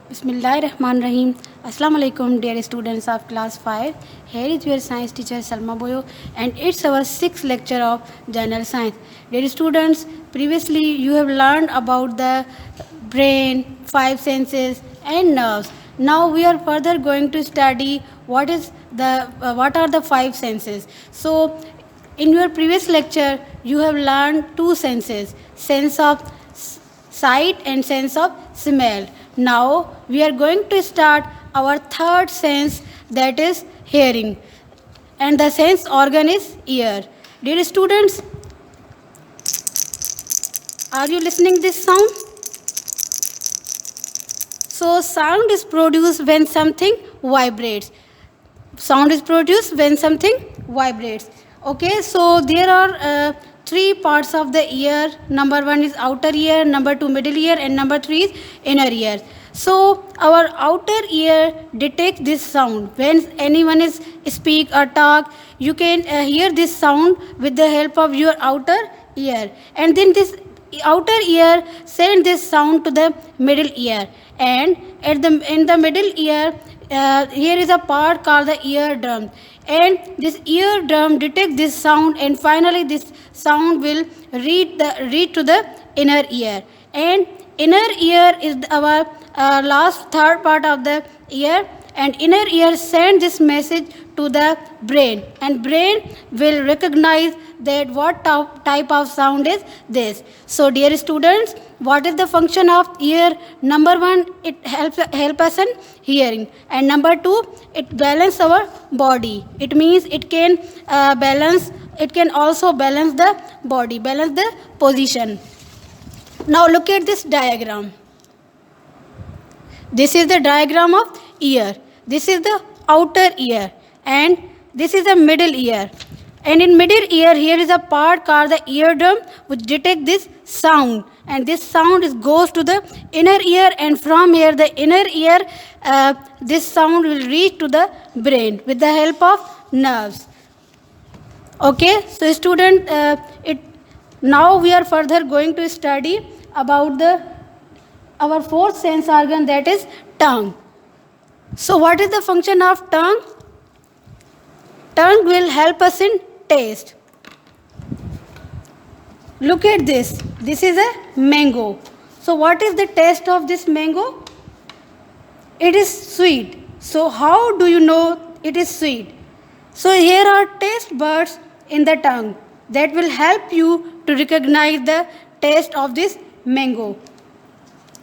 Bismillahirrahmanirrahim. Assalamu alaikum, dear students of class 5. Here is your science teacher Salma Boyo, and it's our sixth lecture of general science. Dear students, previously you have learned about the brain, five senses, and nerves. Now we are further going to study what are the five senses. So, in your previous lecture, you have learned two senses: sense of sight and sense of smell. Now we are going to start our third sense, that is hearing, and the sense organ is ear. Dear students, are you listening this sound? So sound is produced when something vibrates. Sound is produced when something vibrates. Okay, so there are three parts of the ear. Number one is outer ear, number two middle ear, and number three is inner ear. So our outer ear detects this sound. When anyone is speak or talk, you can hear this sound with the help of your outer ear, and then this outer ear send this sound to the middle ear, and in the middle ear here is a part called the eardrum, and this eardrum detects this sound, and finally this sound will reach to the inner ear, and inner ear is our last third part of the ear, and inner ear send this message to the brain, and brain will recognize that what type of sound is this. So dear students, what is the function of ear? Number one, it help us in hearing, and number two, it balance our body. It means it can balance, it can also balance the body, balance the position. Now look at this diagram. This is the diagram of ear. This is the outer ear, and this is the middle ear. And in middle ear, here is a part called the eardrum, which detect this sound, and this sound goes to the inner ear, and from here the inner ear, this sound will reach to the brain with the help of nerves. Okay, so student, now we are further going to study about our fourth sense organ, that is tongue. So what is the function of tongue? Tongue will help us in taste. Look at this. This is a mango. So what is the taste of this mango? It is sweet. So how do you know it is sweet? So here are taste buds in the tongue that will help you to recognize the taste of this mango.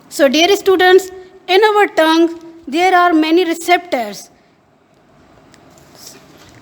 So dear students, in our tongue there are many receptors.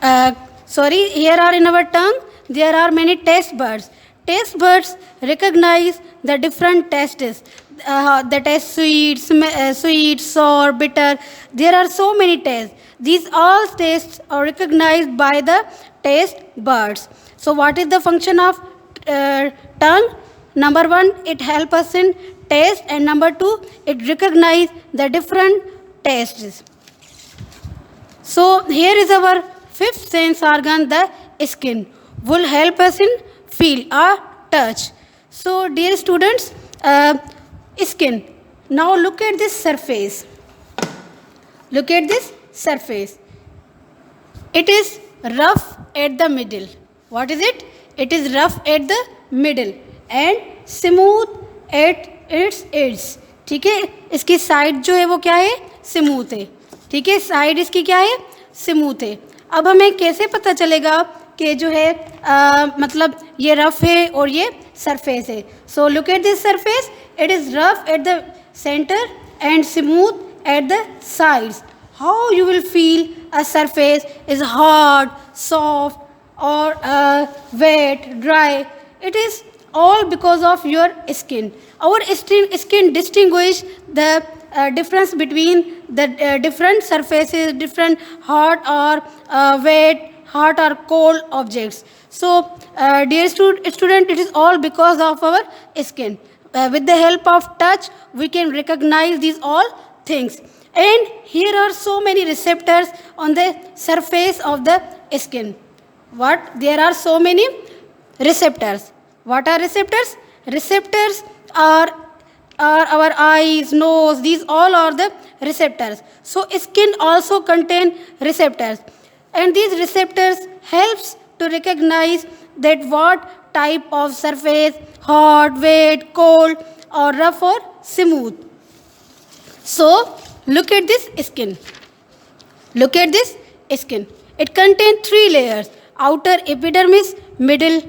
Here are in our tongue there are many taste buds. Taste buds recognize the different tastes. The taste sweet, sour, bitter. There are so many tastes. These all tastes are recognized by the taste buds. So what is the function of tongue? Number one, it helps us in taste, and number two, it recognizes the different tastes. So here is our fifth sense organ, the skin, will help us in feel or touch. So dear students, skin. Now look at this surface. Look at this surface. It is rough at the middle. What is it? It is rough at the middle and smooth at its edges. ठीक है, इसकी side जो है वो क्या है? Smooth है. ठीक है, साइड इसकी क्या है? स्मूथ है. अब हमें कैसे पता चलेगा कि जो है मतलब ये रफ है और ये सरफेस है? So look at this surface. It is rough at the centre and smooth at the sides. How you will feel a surface is hard, soft, or wet, dry? It is all because of your skin. Our skin distinguish the difference between the different surfaces, different hot or wet, hot or cold objects. So, dear student, it is all because of our skin. With the help of touch, we can recognize these all things. And here are so many receptors on the surface of the skin. What? There are so many receptors. What are receptors? Receptors are are our eyes, nose, these all are the receptors. So skin also contain receptors, and these receptors helps to recognize that what type of surface, hot, wet, cold, or rough or smooth. So look at this skin. Look at this skin. It contains three layers: outer epidermis, middle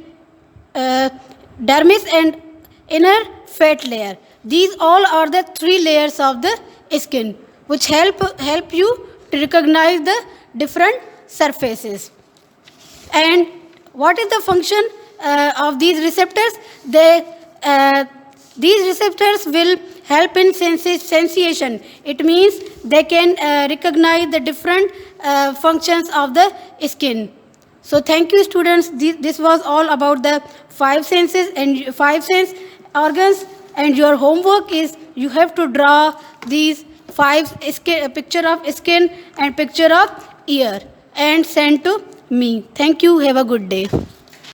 dermis, and inner fat layer. These all are the three layers of the skin, which help you to recognize the different surfaces. And what is the function of these receptors? These receptors will help in sensation. It means they can recognize the different functions of the skin. So thank you, students. This was all about the five senses and five sense organs. And your homework is you have to draw these picture of skin and picture of ear and send to me. Thank you. Have a good day.